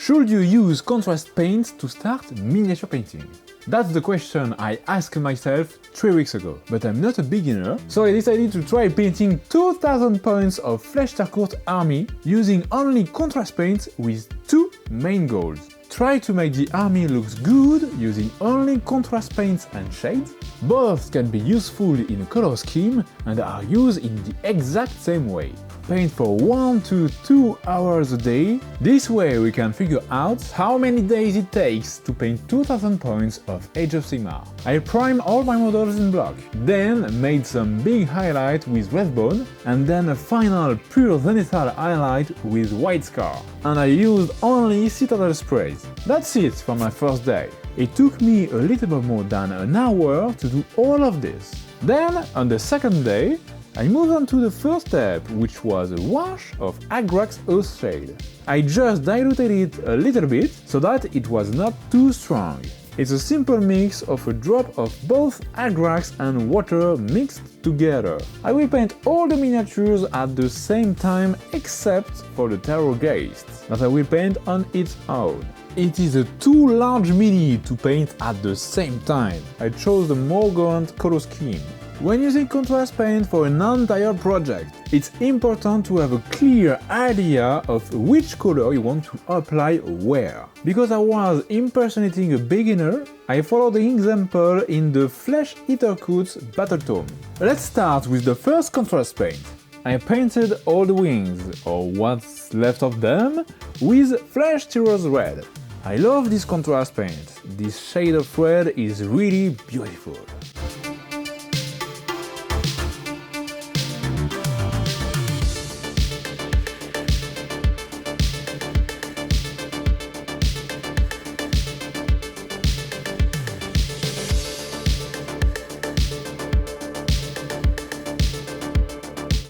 Should you use contrast paints to start miniature painting? That's the question I asked myself 3 weeks ago, but I'm not a beginner, so I decided to try painting 2000 points of Flèche Terrorgheist army using only contrast paints with two main goals. Try to make the army looks good using only contrast paints and shades. Both can be useful in a color scheme and are used in the exact same way. Paint for 1 to 2 hours a day. This way we can figure out how many days it takes to paint 2000 points of Age of Sigmar. I primed all my models in block, then made some big highlight with Redbone, and then a final pure zenithal highlight with White Scar. And I used only Citadel sprays. That's it for my first day. It took me a little bit more than an hour to do all of this. Then, on the second day, I moved on to the first step, which was a wash of Airbrush Earth Shade. I just diluted it a little bit so that it was not too strong. It's a simple mix of a drop of both Airbrush and water mixed together. I will paint all the miniatures at the same time except for the Terrorgheist, that I will paint on its own. It is a too large mini to paint at the same time. I chose the Morgant color scheme. When using contrast paint for an entire project, it's important to have a clear idea of which color you want to apply where. Because I was impersonating a beginner, I followed the example in the Flesh Eater Coat's Battle Tome. Let's start with the first contrast paint. I painted all the wings, or what's left of them, with Flesh Terror's Red. I love this contrast paint. This shade of red is really beautiful.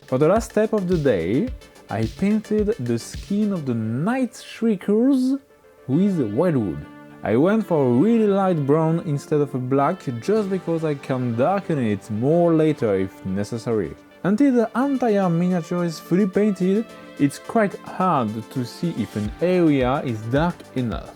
For the last step of the day, I painted the skin of the Night Shriekers with Wildwood. I went for a really light brown instead of a black just because I can darken it more later if necessary. Until the entire miniature is fully painted, it's quite hard to see if an area is dark enough.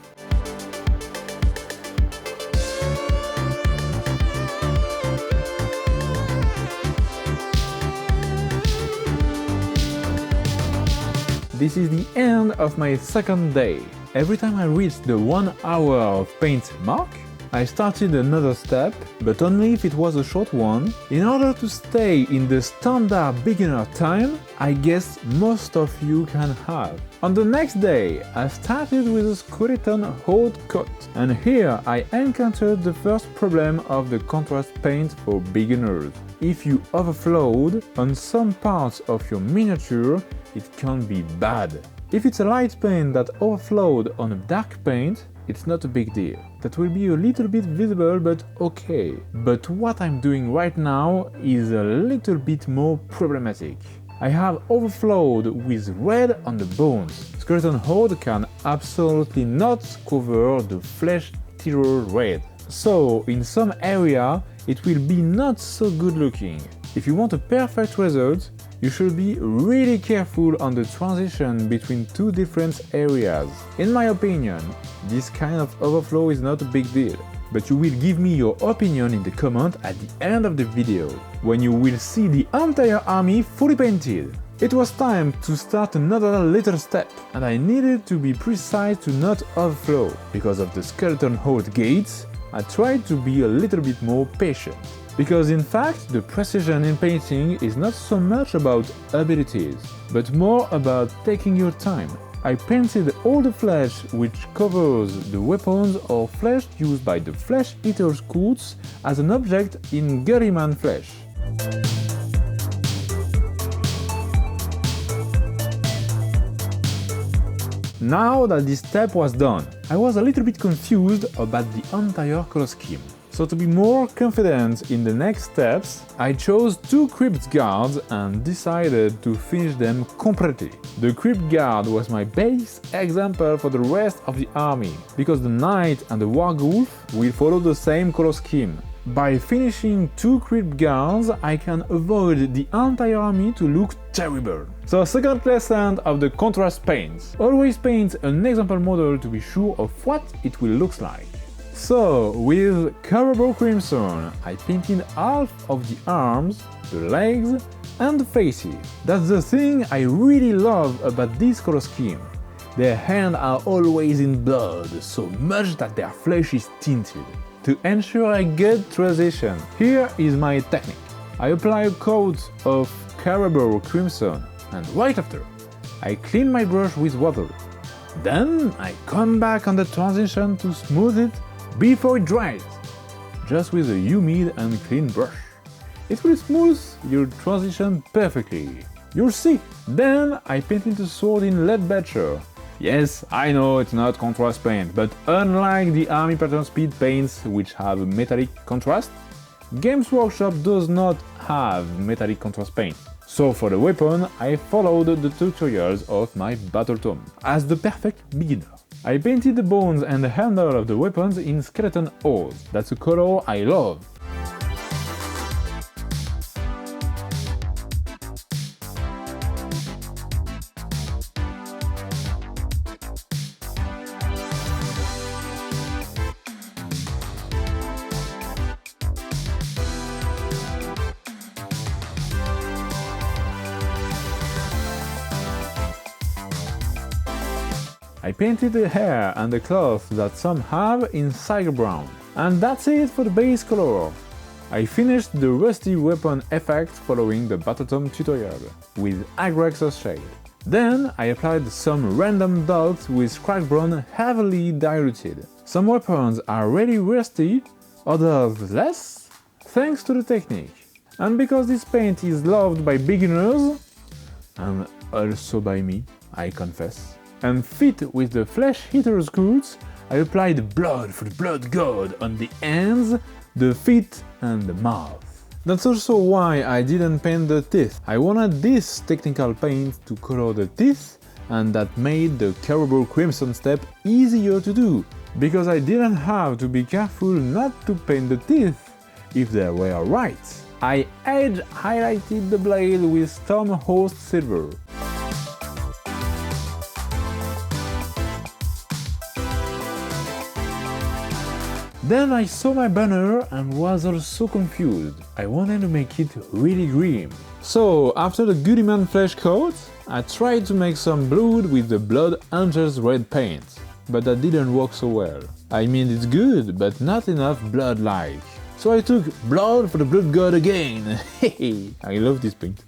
This is the end of my second day. Every time I reached the 1 hour of paint mark, I started another step, but only if it was a short one, in order to stay in the standard beginner time I guess most of you can have. On the next day, I started with a skeleton hot coat, and here I encountered the first problem of the contrast paint for beginners. If you overflowed on some parts of your miniature, it can be bad. If it's a light paint that overflowed on a dark paint, it's not a big deal. That will be a little bit visible, but okay. But what I'm doing right now is a little bit more problematic. I have overflowed with red on the bones. Skeleton horde can absolutely not cover the flesh terror red. So in some area it will be not so good looking. If you want a perfect result, you should be really careful on the transition between two different areas. In my opinion, this kind of overflow is not a big deal, but you will give me your opinion in the comment at the end of the video, when you will see the entire army fully painted. It was time to start another little step, and I needed to be precise to not overflow. Because of the skeleton horde gates, I tried to be a little bit more patient. Because in fact, the precision in painting is not so much about abilities, but more about taking your time. I painted all the flesh which covers the weapons or flesh used by the Flesh Eater's coats as an object in Gullyman flesh. Now that this step was done, I was a little bit confused about the entire color scheme. So to be more confident in the next steps, I chose two crypt guards and decided to finish them completely. The crypt guard was my base example for the rest of the army, because the knight and the wargulf will follow the same color scheme. By finishing 2 crypt guards, I can avoid the entire army to look terrible. So second lesson of the contrast paints. Always paint an example model to be sure of what it will look like. So, with Carabao Crimson, I painted half of the arms, the legs and the faces. That's the thing I really love about this color scheme. Their hands are always in blood, so much that their flesh is tinted. To ensure a good transition, here is my technique. I apply a coat of Carabao Crimson, and right after, I clean my brush with water. Then I come back on the transition to smooth it before it dries, just with a humid and clean brush. It will smooth your transition perfectly. You'll see. Then I painted the sword in Leadbetter. Yes, I know it's not contrast paint, but unlike the Army Pattern Speed paints which have a metallic contrast, Games Workshop does not have metallic contrast paint. So for the weapon, I followed the tutorials of my Battle Tome, as the perfect beginner. I painted the bones and the handle of the weapons in skeleton ores. That's a color I love. I painted the hair and the cloth that some have in Tiger Brown. And that's it for the base color. I finished the rusty weapon effect following the Battletome tutorial, with Agrexos shade. Then I applied some random dots with Scratch Brown heavily diluted. Some weapons are really rusty, others less, thanks to the technique. And because this paint is loved by beginners, and also by me, I confess, and fit with the Flesh Eater's goods, I applied blood for the blood god on the hands, the feet and the mouth. That's also why I didn't paint the teeth. I wanted this technical paint to color the teeth, and that made the Carabao Crimson step easier to do, because I didn't have to be careful not to paint the teeth if they were right. I edge highlighted the blade with Stormhost Silver. Then I saw my banner and was also confused. I wanted to make it really grim. So, after the Goodyman flesh coat, I tried to make some blood with the Blood Angels red paint, but that didn't work so well. I mean, it's good, but not enough blood-like. So I took blood for the blood god again. Hehe, I love this paint.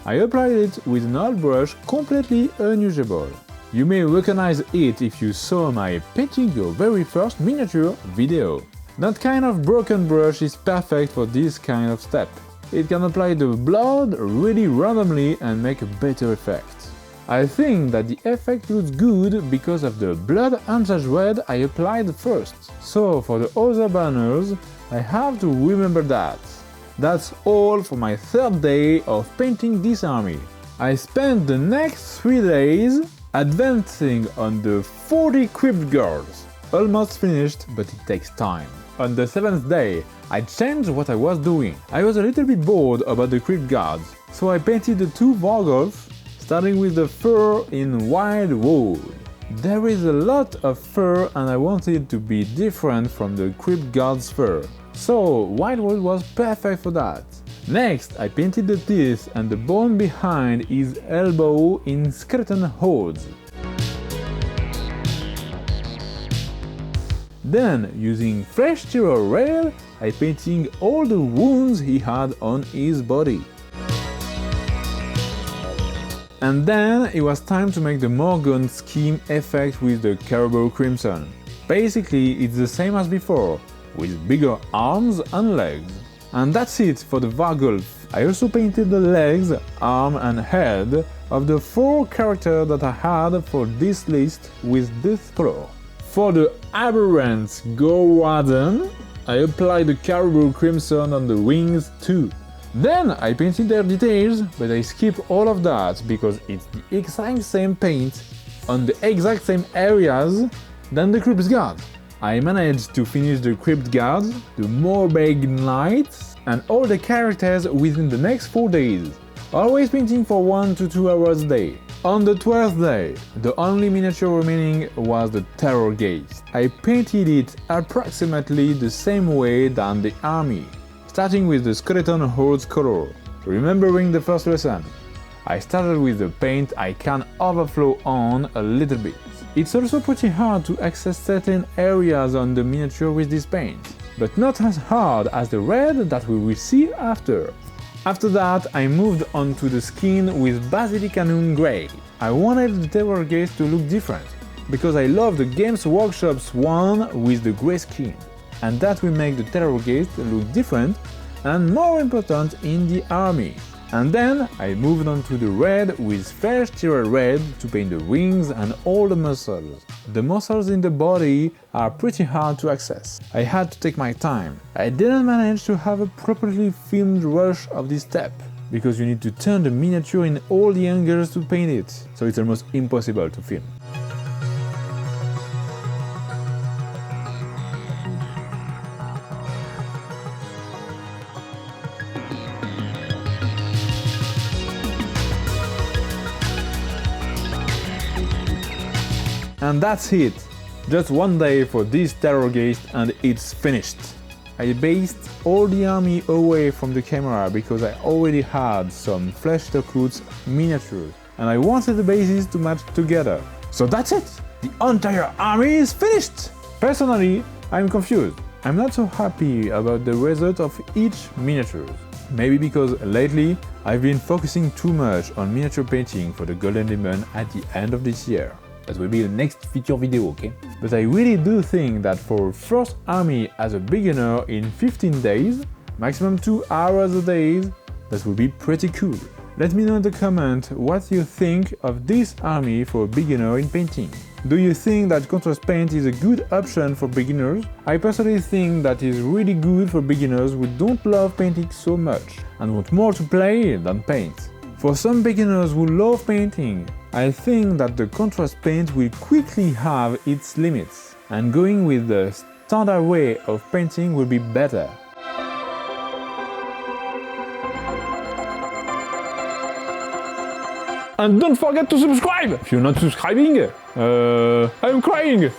I applied it with an old brush completely unusable. You may recognize it if you saw my painting your very first miniature video. That kind of broken brush is perfect for this kind of step. It can apply the blood really randomly and make a better effect. I think that the effect looks good because of the Blood Angels red I applied first. So for the other banners, I have to remember that. That's all for my third day of painting this army. I spent the next 3 days advancing on the 40 crypt guards. Almost finished, but it takes time. On the 7th day, I changed what I was doing. I was a little bit bored about the crypt guards, so I painted the 2 Vargulfs, starting with the fur in Wild Wood. There is a lot of fur and I wanted it to be different from the crypt guard's fur, so Wild Wood was perfect for that. Next, I painted the teeth and the bone behind his elbow in skeleton holes. Then, using fresh Terror rail, I painted all the wounds he had on his body. And then it was time to make the Morgan scheme effect with the Carabao Crimson. Basically, it's the same as before, with bigger arms and legs. And that's it for the Vargulf. I also painted the legs, arm and head of the 4 characters that I had for this list with this color. For the Aberrant Gorwarden, I applied the Carabao Crimson on the wings too. Then I painted their details, but I skipped all of that because it's the exact same paint on the exact same areas than the Crypt Guard. I managed to finish the crypt guards, the Morbeg Knights, and all the characters within the next 4 days, always painting for 1 to 2 hours a day. On the 12th day, the only miniature remaining was the Terrorgheist. I painted it approximately the same way than the army, starting with the skeleton horde's color, remembering the first lesson. I started with the paint I can overflow on a little bit. It's also pretty hard to access certain areas on the miniature with this paint, but not as hard as the red that we will see after. After that, I moved on to the skin with Basilicanum Grey. I wanted the Terrorgheist to look different, because I love the Games Workshop's one with the grey skin, and that will make the Terrorgheist look different and more important in the army. And then I moved on to the red with fresh Tyrrell red to paint the wings and all the muscles. The muscles in the body are pretty hard to access. I had to take my time. I didn't manage to have a properly filmed rush of this step, because you need to turn the miniature in all the angles to paint it, so it's almost impossible to film. And that's it! Just 1 day for this Terrorgheist and it's finished. I based all the army away from the camera because I already had some fleshed outcoats miniatures and I wanted the bases to match together. So that's it! The entire army is finished! Personally, I'm confused. I'm not so happy about the result of each miniature. Maybe because lately I've been focusing too much on miniature painting for the Golden Demon at the end of this year. That will be the next feature video, okay? But I really do think that for first army as a beginner in 15 days, maximum 2 hours a day, that would be pretty cool. Let me know in the comment what you think of this army for a beginner in painting. Do you think that contrast paint is a good option for beginners? I personally think that is really good for beginners who don't love painting so much and want more to play than paint. For some beginners who love painting, I think that the contrast paint will quickly have its limits, and going with the standard way of painting will be better. And don't forget to subscribe! If you're not subscribing, I'm crying!